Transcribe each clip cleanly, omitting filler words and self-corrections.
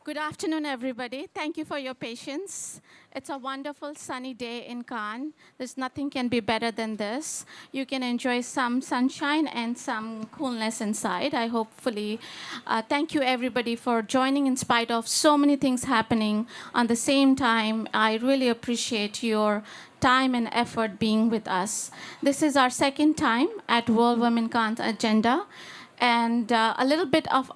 Good afternoon, everybody. Thank you for your patience. It's a wonderful sunny day in Cannes. There's nothing can be better than this. You can enjoy some sunshine and some coolness inside. Thank you, everybody, for joining in spite of so many things happening on the same time. I really appreciate your time and effort being with us. This is our second time at World Women Cannes Agenda. And a little bit of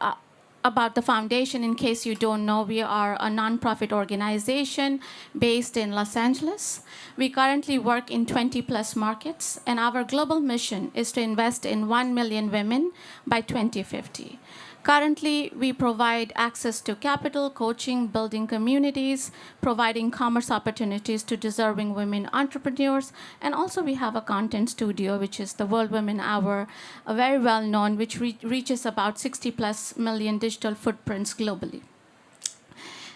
about the foundation, in case you don't know, we are a nonprofit organization based in Los Angeles. We currently work in 20 plus markets, and our global mission is to invest in 1 million women by 2050. Currently, we provide access to capital, coaching, building communities, providing commerce opportunities to deserving women entrepreneurs, and also we have a content studio, which is the World Women Hour, very well known, which reaches about 60 plus million digital footprints globally.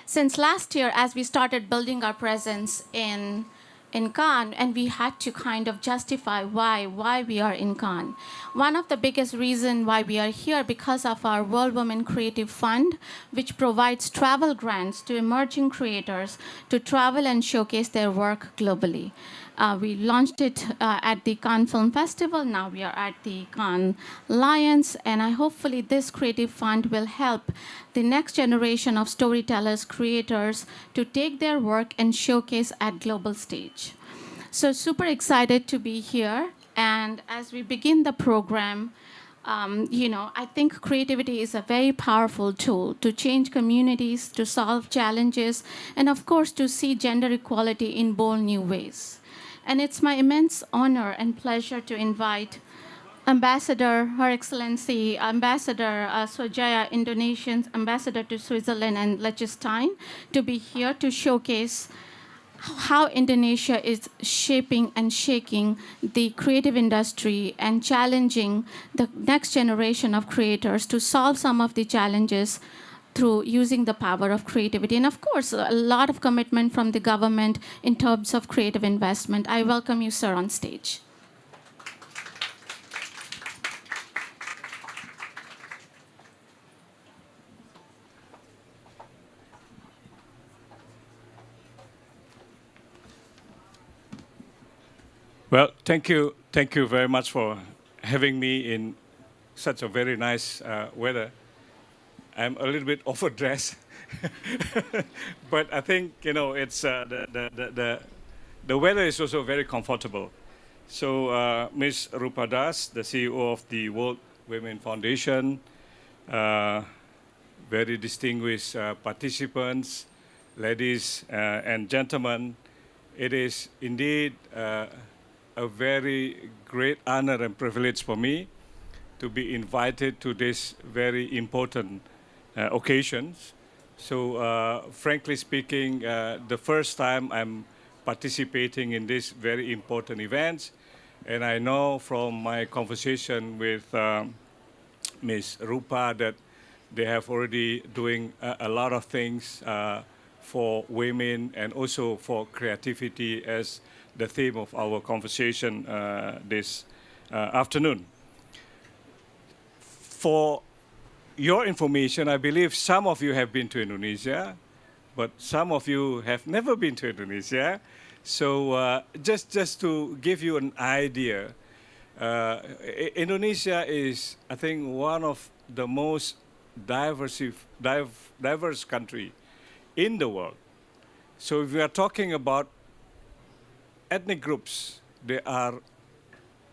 Since last year, as we started building our presence in Cannes, and we had to kind of justify why we are in Cannes. One of the biggest reasons why we are here because of our World Women Creative Fund, which provides travel grants to emerging creators to travel and showcase their work globally. We launched it at the Cannes Film Festival. Now we are at the Cannes Lions, and hopefully this creative fund will help the next generation of storytellers, creators to take their work and showcase at global stage. So super excited to be here. And as we begin the program, I think creativity is a very powerful tool to change communities, to solve challenges, and of course, to see gender equality in bold new ways. And it's my immense honor and pleasure to invite Ambassador, Her Excellency, Ambassador Swajaya, Indonesian Ambassador to Switzerland and Liechtenstein, to be here to showcase how Indonesia is shaping and shaking the creative industry and challenging the next generation of creators to solve some of the challenges through using the power of creativity. And of course, a lot of commitment from the government in terms of creative investment. I welcome you, sir, on stage. Well, thank you very much for having me in such a very nice weather. I'm a little bit overdressed, but I think it's the weather is also very comfortable. So Ms. Rupa Das, the CEO of the World Women Foundation, very distinguished participants, ladies and gentlemen, it is indeed a very great honor and privilege for me to be invited to this very important occasions. So frankly speaking, the first time I'm participating in this very important events, and I know from my conversation with Ms. Rupa that they have already doing a lot of things for women and also for creativity as the theme of our conversation this afternoon. For your information, I believe some of you have been to Indonesia, but some of you have never been to Indonesia. So just to give you an idea, Indonesia is, I think, one of the most diverse country in the world. So if we are talking about ethnic groups, there are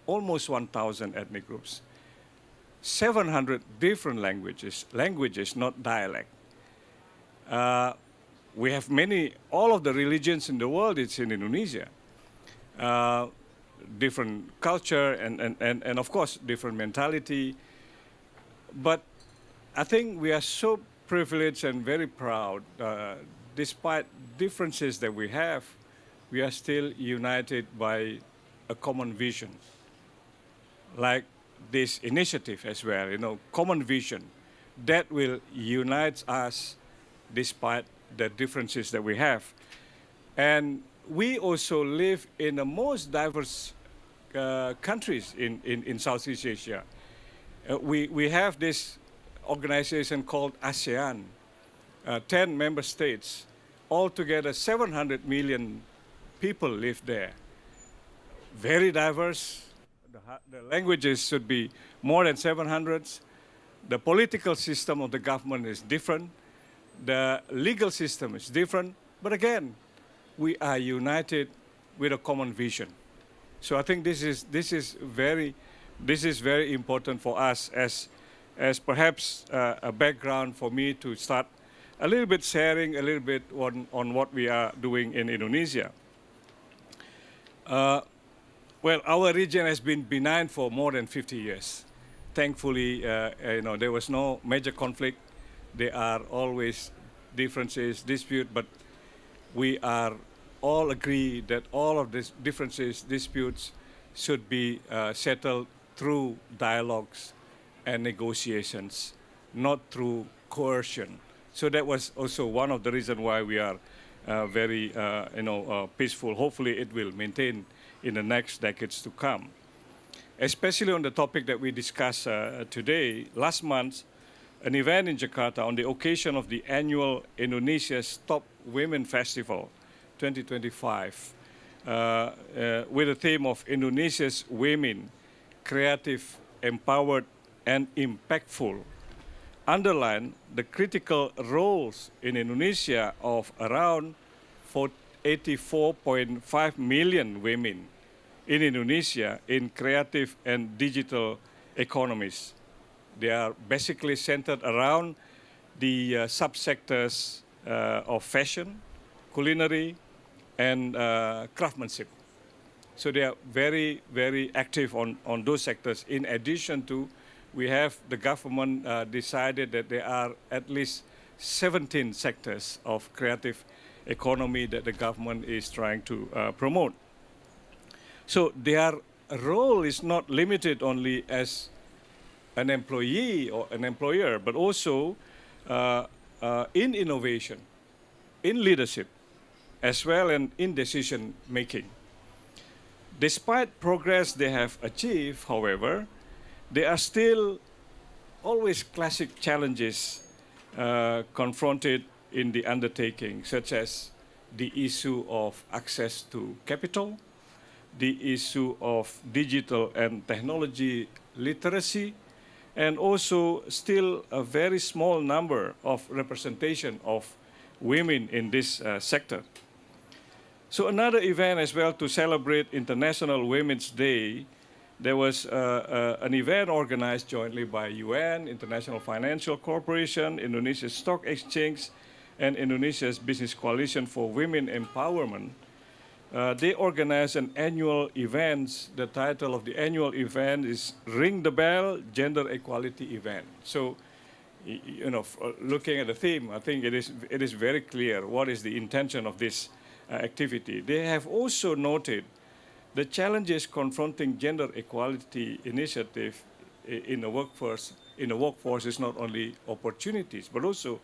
almost 1,000 ethnic groups. 700 different languages, not dialect. We have all of the religions in the world, it's in Indonesia. Different culture and of course, different mentality. But I think we are so privileged and very proud, despite differences that we have, we are still united by a common vision. Like this initiative as well, common vision that will unite us despite the differences that we have. And we also live in the most diverse countries in Southeast Asia. We have this organization called ASEAN, 10 member states. Altogether, 700 million people live there. Very diverse. The languages should be more than 700. The political system of the government is different. The legal system is different. But again, we are united with a common vision. So I think this is very important for us as perhaps a background for me to start a little bit sharing a little bit on what we are doing in Indonesia. Well, our region has been benign for more than 50 years. Thankfully, there was no major conflict. There are always differences, dispute, but we are all agree that all of these differences, disputes, should be settled through dialogues and negotiations, not through coercion. So that was also one of the reasons why we are very, peaceful. Hopefully, it will maintain in the next decades to come. Especially on the topic that we discussed today, last month, an event in Jakarta on the occasion of the annual Indonesia's Top Women Festival 2025, with the theme of Indonesia's Women, Creative, Empowered, and Impactful, underline the critical roles in Indonesia of around 84.5 million women in Indonesia in creative and digital economies. They are basically centered around the subsectors of fashion, culinary, and craftsmanship. So they are very, very active on those sectors. In addition to, we have the government decided that there are at least 17 sectors of creative economy that the government is trying to promote. So their role is not limited only as an employee or an employer, but also in innovation, in leadership, as well as in decision making. Despite progress they have achieved, however, there are still always classic challenges confronted in the undertaking, such as the issue of access to capital, the issue of digital and technology literacy, and also still a very small number of representation of women in this sector. So another event as well to celebrate International Women's Day, there was an event organized jointly by UN, International Financial Corporation, Indonesia's Stock Exchange, and Indonesia's Business Coalition for Women Empowerment. They organized an annual event. The title of the annual event is Ring the Bell Gender Equality Event. So, looking at the theme, I think it is very clear what is the intention of this activity. They have also noted the challenges confronting gender equality initiative in the workforce. In the workforce is not only opportunities, but also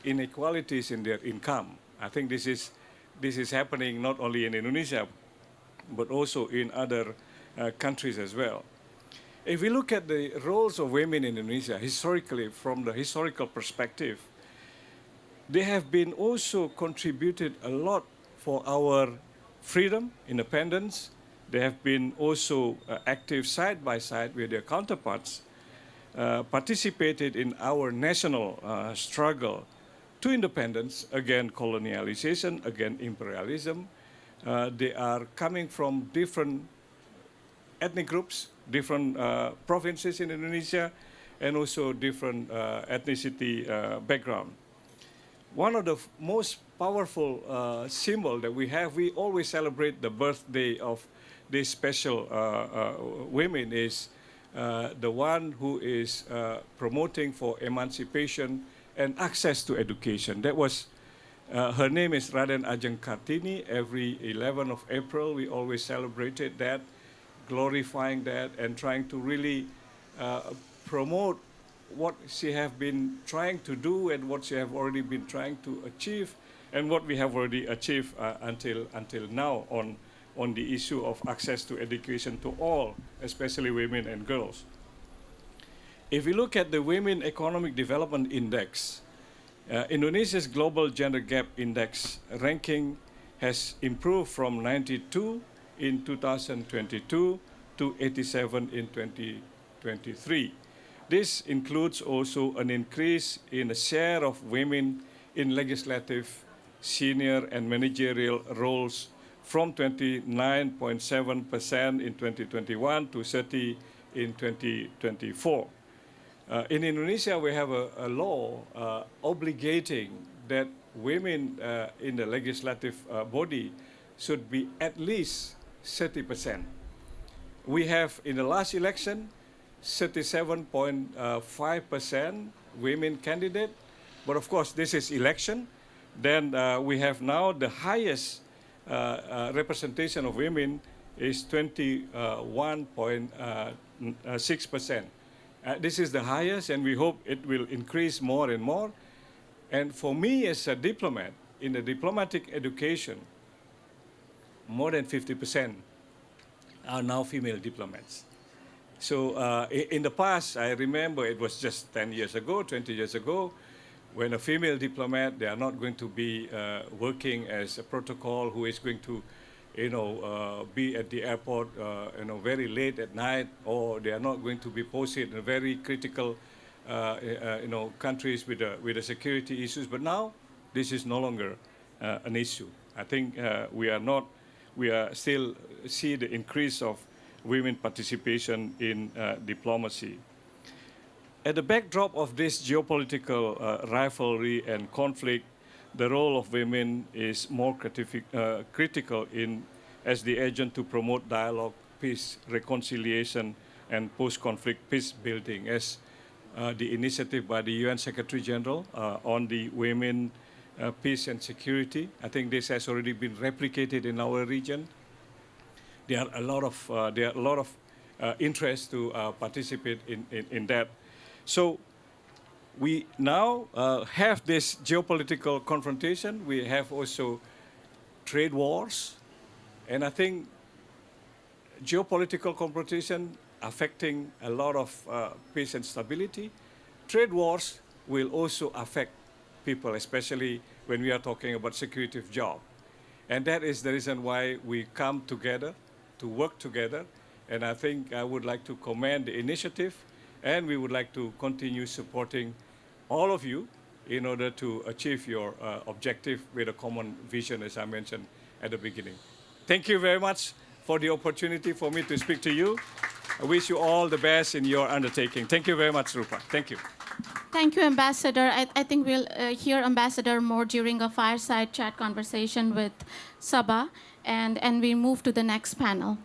inequalities in their income. I think this is happening not only in Indonesia, but also in other countries as well. If we look at the roles of women in Indonesia historically, from the historical perspective, they have been also contributed a lot for our freedom, independence. They have been also active side by side with their counterparts, participated in our national struggle to independence, again colonialization, again imperialism. They are coming from different ethnic groups, different provinces in Indonesia, and also different ethnicity background. One of the most powerful symbol that we have, we always celebrate the birthday of these special women, is the one who is promoting for emancipation and access to education. That was, her name is Raden Ajeng Kartini. Every 11th of April, we always celebrated that, glorifying that, and trying to really promote what she have been trying to do and what she have already been trying to achieve and what we have already achieved until now on the issue of access to education to all, especially women and girls. If we look at the Women Economic Development Index, Indonesia's Global Gender Gap Index ranking has improved from 92 in 2022 to 87 in 2023. This includes also an increase in the share of women in legislative, senior and managerial roles from 29.7% in 2021 to 30 in 2024. In Indonesia, we have a law obligating that women in the legislative body should be at least 30%. We have, in the last election, 37.5% women candidate. But of course, this is election. Then we have now the highest representation of women is 21.6%. This is the highest, and we hope it will increase more and more. And for me as a diplomat, in the diplomatic education, more than 50% are now female diplomats. So in the past, I remember it was just 10 years ago, 20 years ago, when a female diplomat, they are not going to be working as a protocol who is going to be at the airport, very late at night, or they are not going to be posted in very critical, countries with the security issues. But now, this is no longer an issue. I think we are still see the increase of women participation in diplomacy. At the backdrop of this geopolitical rivalry and conflict, the role of women is more critical as the agent to promote dialogue, peace, reconciliation, and post-conflict peace building, as the initiative by the UN Secretary General on the women, peace and security. I think this has already been replicated in our region. There are a lot of interest to participate in that. So we now have this geopolitical confrontation. We have also trade wars. And I think geopolitical confrontation affecting a lot of peace and stability. Trade wars will also affect people, especially when we are talking about security of job. And that is the reason why we come together to work together. And I think I would like to commend the initiative, and we would like to continue supporting all of you in order to achieve your objective with a common vision, as I mentioned at the beginning. Thank you very much for the opportunity for me to speak to you. I wish you all the best in your undertaking. Thank you very much, Rupa. Thank you. Thank you, Ambassador. I think we'll hear Ambassador more during a fireside chat conversation with Sabah, and we move to the next panel.